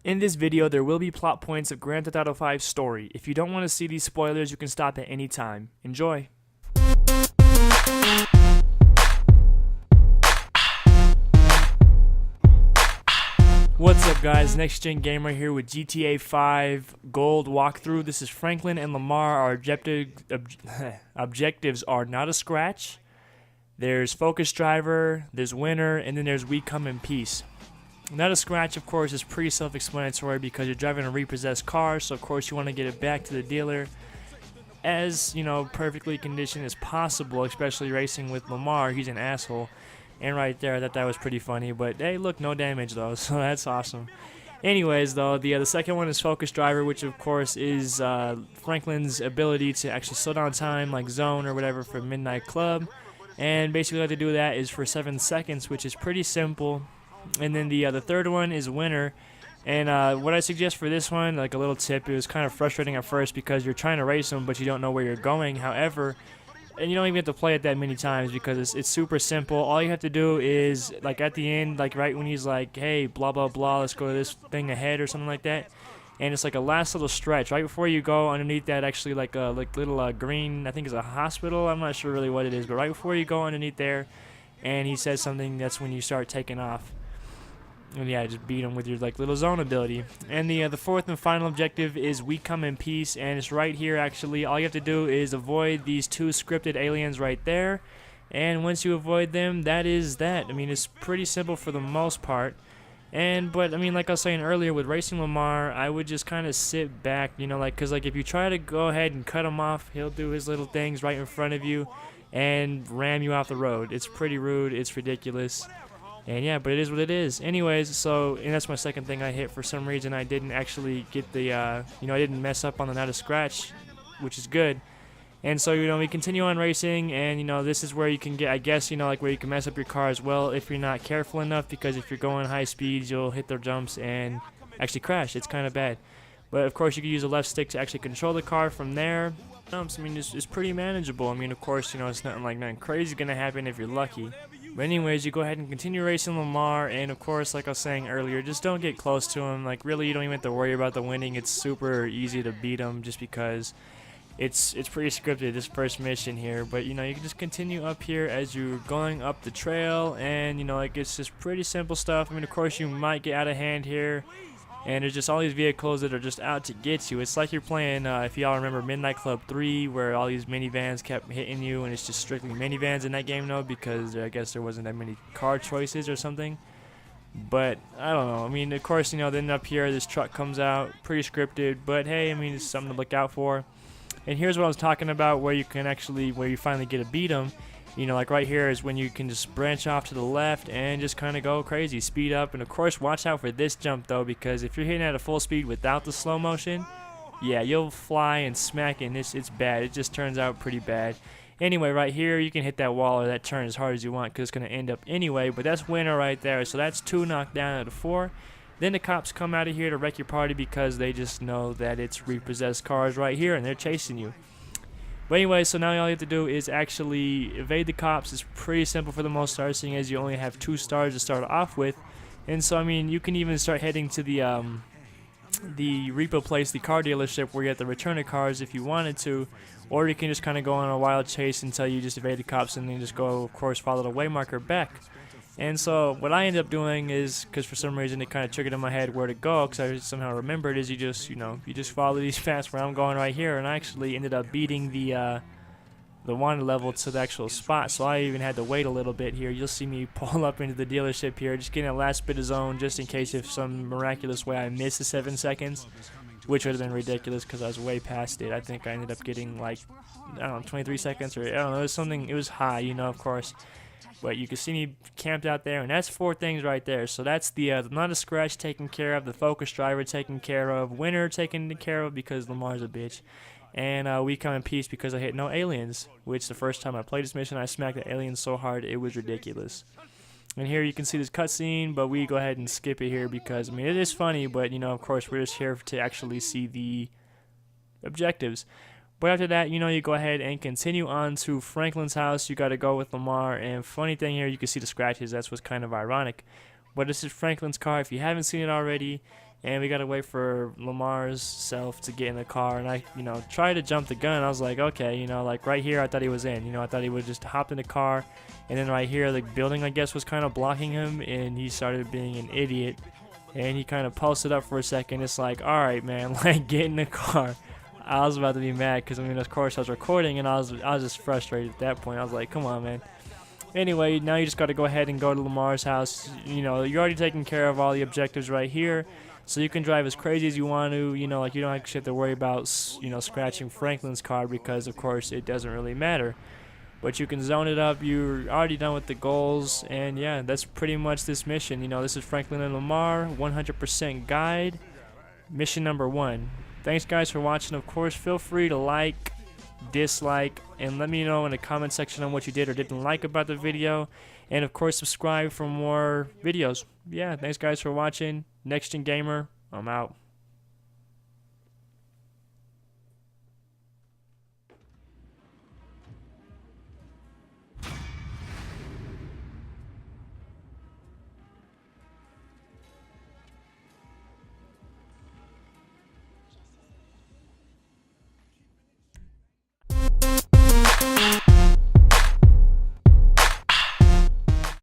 In this video, there will be plot points of Grand Theft Auto 5's story. If you don't want to see these spoilers, you can stop at any time. Enjoy! What's up guys, NexxDjinnGamer here with GTA 5 Gold walkthrough. This is Franklin and Lamar. Our objectives are not a scratch. There's focus driver, there's winner, and then there's we come in peace. Not a scratch, of course, is pretty self-explanatory because you're driving a repossessed car, so of course you want to get it back to the dealer as, perfectly conditioned as possible, especially racing with Lamar. He's an asshole. And right there, I thought that was pretty funny, but hey, look, no damage though, so that's awesome. Anyways, though, the second one is focus driver, which of course is Franklin's ability to actually slow down time, like zone or whatever, for Midnight Club. And basically, how to do that is for 7 seconds, which is pretty simple. And then the third one is winner. And what I suggest for this one, like a little tip, it was kind of frustrating at first because you're trying to race them, but you don't know where you're going. However, and you don't even have to play it that many times because it's super simple. All you have to do is, like at the end, like right when he's like, hey, blah, blah, blah, let's go to this thing ahead or something like that. And it's like a last little stretch. Right before you go underneath that, actually like a little green, I think it's a hospital. I'm not sure really what it is. But right before you go underneath there and he says something, that's when you start taking off. And yeah, just beat him with your little zone ability. And the fourth and final objective is we come in peace, and it's right here actually. All you have to do is avoid these 2 scripted aliens right there, and once you avoid them, that is that. I mean, it's pretty simple for the most part. But I mean, like I was saying earlier, with racing Lamar, I would just kind of sit back, because if you try to go ahead and cut him off, he'll do his little things right in front of you and ram you off the road. It's pretty rude. It's ridiculous. And yeah, but it is what it is. Anyways, and that's my second thing I hit. For some reason, I didn't actually get the, I didn't mess up on the not a scratch, which is good. And so, we continue on racing, and, this is where you can get, I guess, where you can mess up your car as well if you're not careful enough, because if you're going high speeds, you'll hit the jumps and actually crash. It's kind of bad. But, of course, you can use the left stick to actually control the car from there. I mean, it's pretty manageable. I mean, of course, it's nothing crazy going to happen if you're lucky. But anyways, you go ahead and continue racing Lamar, and of course, like I was saying earlier, just don't get close to him. Really, you don't even have to worry about the winning. It's super easy to beat him just because it's pretty scripted, this first mission here. But, you can just continue up here as you're going up the trail, and, it's just pretty simple stuff. I mean, of course, you might get out of hand here. And there's just all these vehicles that are just out to get you. It's like you're playing, if y'all remember Midnight Club 3, where all these minivans kept hitting you, and it's just strictly minivans in that game, though, because I guess there wasn't that many car choices or something. But, I don't know. I mean, of course, then up here, this truck comes out, pretty scripted, but hey, I mean, it's something to look out for. And here's what I was talking about, where you finally get to beat them. Like right here is when you can just branch off to the left and just kind of go crazy, speed up. And of course, watch out for this jump though, because if you're hitting at a full speed without the slow motion, yeah, you'll fly and smack it, and it's bad. It just turns out pretty bad. Anyway, right here, you can hit that wall or that turn as hard as you want, because it's going to end up anyway. But that's winner right there. So that's 2 knocked down out of 4. Then the cops come out of here to wreck your party because they just know that it's repossessed cars right here, and they're chasing you. But anyway, so now all you have to do is actually evade the cops. It's pretty simple for the most part, seeing as you only have 2 stars to start off with. And so, I mean, you can even start heading to the repo place, the car dealership, where you have to return the cars if you wanted to. Or you can just kind of go on a wild chase until you just evade the cops, and then just go, of course, follow the waymarker back. And so what I ended up doing is, because for some reason it kind of triggered in my head where to go, because I somehow remembered, is you just follow these paths where I'm going right here, and I actually ended up beating the wanted level to the actual spot. So I even had to wait a little bit here. You'll see me pull up into the dealership here, just getting a last bit of zone, just in case if some miraculous way I miss the 7 seconds, which would have been ridiculous because I was way past it. I think I ended up getting I don't know, 23 seconds, or I don't know, it was something. It was high, of course. But you can see me camped out there, and that's 4 things right there. So that's the not a scratch taken care of, the focus driver taken care of, winner taken care of because Lamar's a bitch, and we come in peace because I hit no aliens, which the first time I played this mission, I smacked the aliens so hard it was ridiculous. And here you can see this cutscene, but we go ahead and skip it here because, I mean, it is funny, but, of course, we're just here to actually see the objectives. But after that, you go ahead and continue on to Franklin's house. You got to go with Lamar. And funny thing here, you can see the scratches. That's what's kind of ironic. But this is Franklin's car. If you haven't seen it already, and we gotta wait for Lamar's self to get in the car. And I, tried to jump the gun. I was like, okay, like right here, I thought he was in. I thought he would just hop in the car, and then right here, the building, I guess, was kind of blocking him, and he started being an idiot, and he kind of posted up for a second. It's like, all right, man, like get in the car. I was about to be mad because of course I was recording, and I was just frustrated at that point. I was like, come on, man. Anyway, now you just got to go ahead and go to Lamar's house. You're already taking care of all the objectives right here, so you can drive as crazy as you want to. Like you don't actually have to worry about scratching Franklin's car, because of course it doesn't really matter. But you can zone it up. You're already done with the goals, and yeah, that's pretty much this mission. This is Franklin and Lamar 100% guide, mission number 1. Thanks guys for watching. Of course, feel free to like, dislike, and let me know in the comment section on what you did or didn't like about the video, and of course subscribe for more videos. Yeah, thanks guys for watching. NexxDjinnGamer, I'm out.